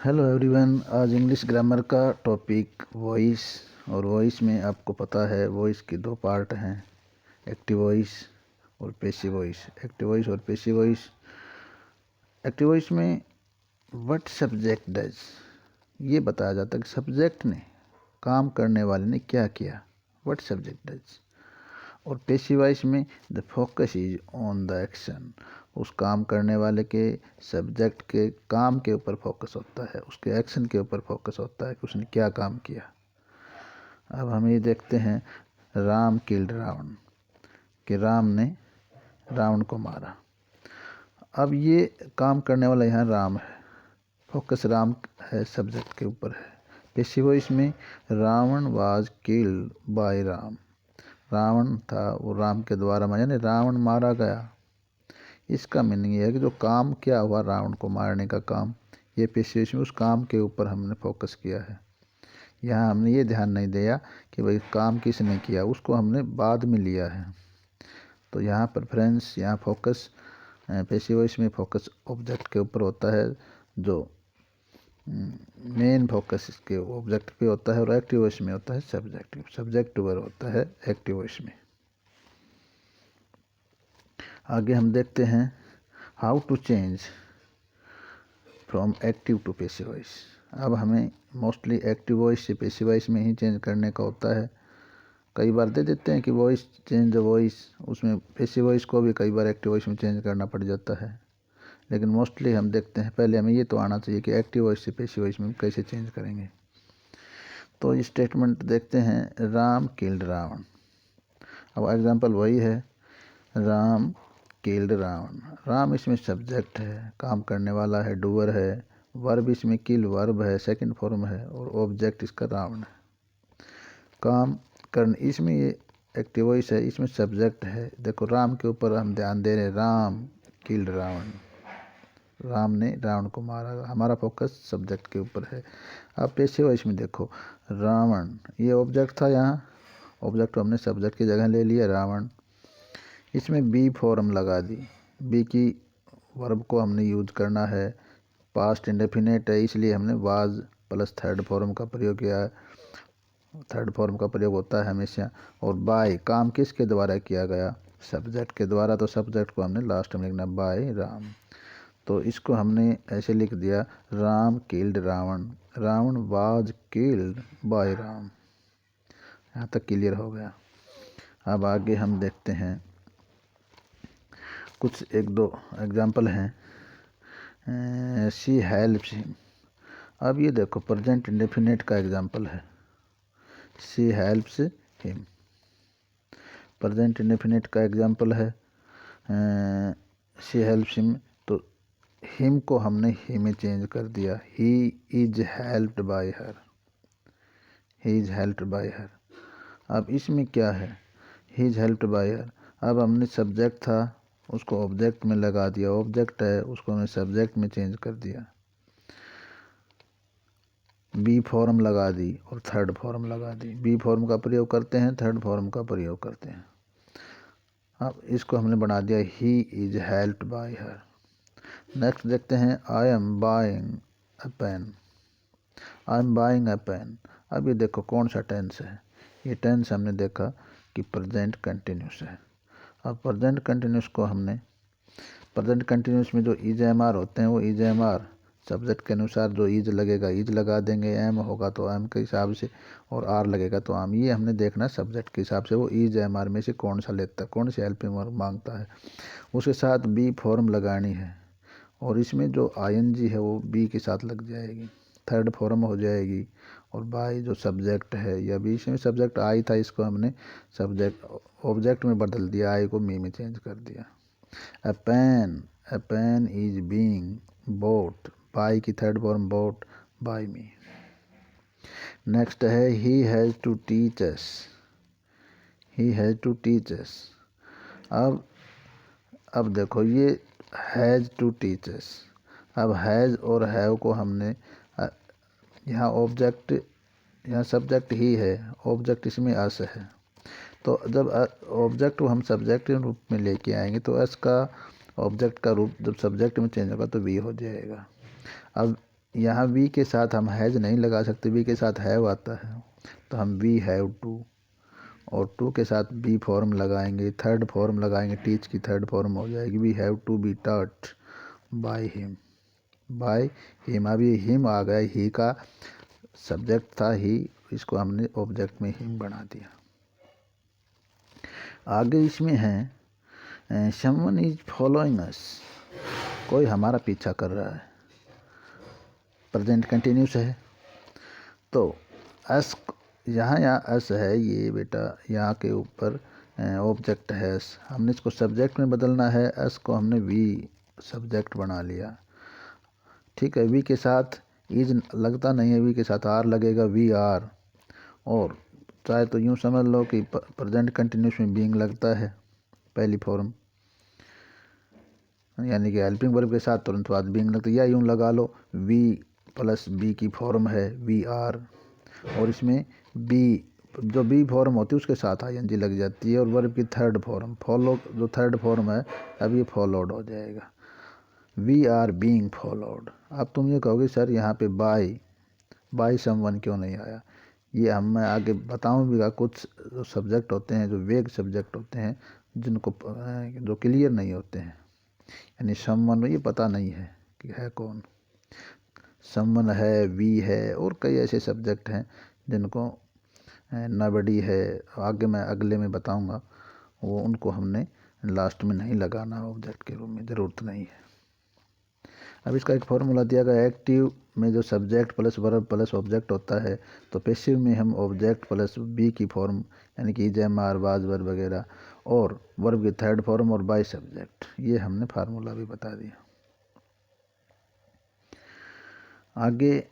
Hello everyone. आज English grammar का topic voice. और वॉइस में आपको पता है वॉइस के दो पार्ट हैं, एक्टिव वॉइस और पैसिव वॉइस। एक्टिव वॉइस और पैसिव वॉइस। एक्टिव वॉइस में व्हाट सब्जेक्ट डज, ये बताया जाता है कि सब्जेक्ट ने, काम करने वाले ने क्या किया, व्हाट सब्जेक्ट डज। और पैसिव वॉइस में the focus is on the action, उस काम करने वाले के, सब्जेक्ट के काम के ऊपर फोकस होता है, उसके एक्शन के ऊपर फोकस होता है कि उसने क्या काम किया। अब हम ये देखते हैं राम किल्ड रावण, कि राम ने रावण को मारा। अब ये काम करने वाला यहाँ राम है, फोकस राम है, सब्जेक्ट के ऊपर है। पैसिव वॉइस में Ravan was killed by Ram, Ravan था वो राम के द्वारा मारा, यानी रावण मारा गया। इसका मीनिंग ये है कि जो काम क्या हुआ रावण को मारने का काम, ये पैसिव में उस काम के ऊपर हमने फोकस किया है। यहाँ हमने ये ध्यान नहीं दिया कि भाई काम किसने किया, उसको हमने बाद में लिया है। तो यहाँ प्रेफरेंस, यहाँ फोकस, पैसिव में फोकस ऑब्जेक्ट के ऊपर होता है, जो मेन फोकस इसके ऑब्जेक्ट पे होता है। और एक्टिव वॉइस में होता है सब्जेक्ट ऊपर होता है एक्टिव वॉइस में। आगे हम देखते हैं how to change from active to passive voice. अब हमें मोस्टली एक्टिव वॉइस से पैसिव वॉइस में ही चेंज करने का होता है। कई बार दे देते हैं कि वॉइस चेंज द वॉइस, उसमें पैसिव वॉइस को भी कई बार एक्टिव वॉइस में चेंज करना पड़ जाता है। लेकिन मोस्टली हम देखते हैं, पहले हमें ये तो आना चाहिए कि एक्टिव वॉइस से पैसिव वॉइस में कैसे चेंज करेंगे। तो ये स्टेटमेंट देखते हैं, राम किल्ड रावण। अब एग्जाम्पल वही है, राम किल्ड रावण। राम इसमें सब्जेक्ट है, काम करने वाला है, डूअर है। वर्ब इसमें किल वर्ब है, सेकंड फॉर्म है। और ऑब्जेक्ट इसका रावण है, काम करने। इसमें ये एक्टिव वॉइस है, इसमें सब्जेक्ट है। देखो राम के ऊपर हम ध्यान दे रहे हैं, राम किल्ड रावण, राम ने रावण को मारा, हमारा फोकस सब्जेक्ट के ऊपर है। अब पैसिव वॉइस में देखो, रावण ये ऑब्जेक्ट था, यहाँ ऑब्जेक्ट हमने सब्जेक्ट की जगह ले लिया रावण। इसमें बी फॉर्म लगा दी, बी की वर्ब को हमने यूज करना है, पास्ट इंडेफिनेट है, इसलिए हमने वाज प्लस थर्ड फॉर्म का प्रयोग किया है। थर्ड फॉर्म का प्रयोग होता है हमेशा। और बाय, काम किसके द्वारा किया गया, सब्जेक्ट के द्वारा। तो सब्जेक्ट को हमने लास्ट में लिखना बाय राम। तो इसको हमने ऐसे लिख दिया, Ram killed Ravan, Ravan was killed by Ram. यहाँ तक क्लियर हो गया। अब आगे हम देखते हैं, कुछ एक दो एग्जाम्पल हैं। She helps him. अब ये देखो प्रेजेंट इंडेफिनेट का एग्जाम्पल है, she helps him, present indefinite का एग्जाम्पल है। शी हेल्प्स हिम, तो हिम को हमने ही में चेंज कर दिया, he is helped by her, he is helped by हर। अब इसमें क्या है, ही इज हेल्प्ड बाय हर। अब हमने सब्जेक्ट था उसको ऑब्जेक्ट में लगा दिया, ऑब्जेक्ट है उसको हमने सब्जेक्ट में चेंज कर दिया, बी फॉर्म लगा दी और थर्ड फॉर्म लगा दी। बी फॉर्म का प्रयोग करते हैं, थर्ड फॉर्म का प्रयोग करते हैं। अब इसको हमने बना दिया, he is helped by her. Next देखते हैं, I am buying a pen, I am buying a pen. अब ये देखो कौन सा टेंस है, ये टेंस हमने देखा कि प्रेजेंट कंटिन्यूस है। अब प्रेजेंट कंटिन्यूस को हमने, प्रेजेंट कंटिन्यूस में जो इज एम आर होते हैं, वो इज एम आर सब्जेक्ट के अनुसार जो इज लगेगा इज लगा देंगे, एम होगा तो एम के हिसाब से, और आर लगेगा तो आम। ये हमने देखना सब्जेक्ट के हिसाब से वो इज एम आर में से कौन सा लेता है, कौन सी हेल्पिंग वर्ब मांगता है, उसके साथ बी फॉर्म लगानी है। और इसमें जो आईएनजी है वो बी के साथ लग जाएगी, थर्ड फॉर्म हो जाएगी। और बाय जो सब्जेक्ट है, या बीच में सब्जेक्ट आई था, इसको हमने सब्जेक्ट ऑब्जेक्ट में बदल दिया, आई को मी में चेंज कर दिया। A pen is being bought, buy की third form bought by me. Next है, he has to teach us, he has to teach us. अब देखो ये हैज़ टू टीच अस। अब हैज़ और हैव को हमने, यहाँ ऑब्जेक्ट, यहाँ सब्जेक्ट ही है, ऑब्जेक्ट इसमें अस है। तो जब ऑब्जेक्ट को हम सब्जेक्ट के रूप में लेके आएंगे तो अस का ऑब्जेक्ट का रूप जब सब्जेक्ट में चेंज होगा तो वी हो जाएगा। अब यहाँ वी के साथ हम हैज नहीं लगा सकते, वी के साथ हैव आता है, तो हम वी हैव टू, और टू के साथ बी फॉर्म लगाएंगे, थर्ड फॉर्म लगाएंगे, टीच की थर्ड फॉर्म हो जाएगी, we have to be taught by him, by him. अब ये हिम आ गया, ही का सब्जेक्ट था ही, इसको हमने ऑब्जेक्ट में हिम बना दिया। आगे इसमें है समवन इज फॉलोइंग अस, कोई हमारा पीछा कर रहा है, प्रेजेंट कंटिन्यूस है। तो अस, यहाँ अस है ये बेटा, यहाँ के ऊपर ऑब्जेक्ट है अस, हमने इसको सब्जेक्ट में बदलना है, अस को हमने वी सब्जेक्ट बना लिया। ठीक है, वी के साथ इज लगता नहीं है, वी के साथ आर लगेगा, वी आर। और चाहे तो यूँ समझ लो कि प्रेजेंट कंटिन्यूस में बीइंग लगता है पहली फॉर्म, यानी कि हेल्पिंग वर्ब के साथ तुरंत बाद बीइंग लगता है, या यूँ लगा लो वी प्लस बी की फॉर्म है वी आर, और इसमें बी, जो बी फॉर्म होती है उसके साथ आईएनजी लग जाती है, और वर्ब की थर्ड फॉर्म फॉलो, जो थर्ड फॉर्म है अब ये फॉलोड हो जाएगा, वी आर बीइंग फॉलोड। अब तुम ये कहोगे सर यहाँ पे बाय समवन क्यों नहीं आया, ये मैं आगे बताऊँगा। कुछ जो सब्जेक्ट होते हैं, जो वेग सब्जेक्ट होते हैं, जिनको जो क्लियर नहीं होते हैं, यानी समवन ये पता नहीं है कि है कौन, समवन है, वी है, और कई ऐसे सब्जेक्ट हैं जिनको नबडी है, आगे मैं अगले में बताऊंगा, वो उनको हमने लास्ट में नहीं लगाना ऑब्जेक्ट के रूप में, ज़रूरत नहीं है। अब इसका एक फॉर्मूला दिया गया, एक्टिव में जो subject plus verb plus object होता है, तो पैसिव में हम ऑब्जेक्ट प्लस बी की फॉर्म, यानी कि जैम आर वाज वर्ब वगैरह, और वर्ब की थर्ड फॉर्म और बाय सब्जेक्ट, ये हमने फार्मूला भी बता दिया। आगे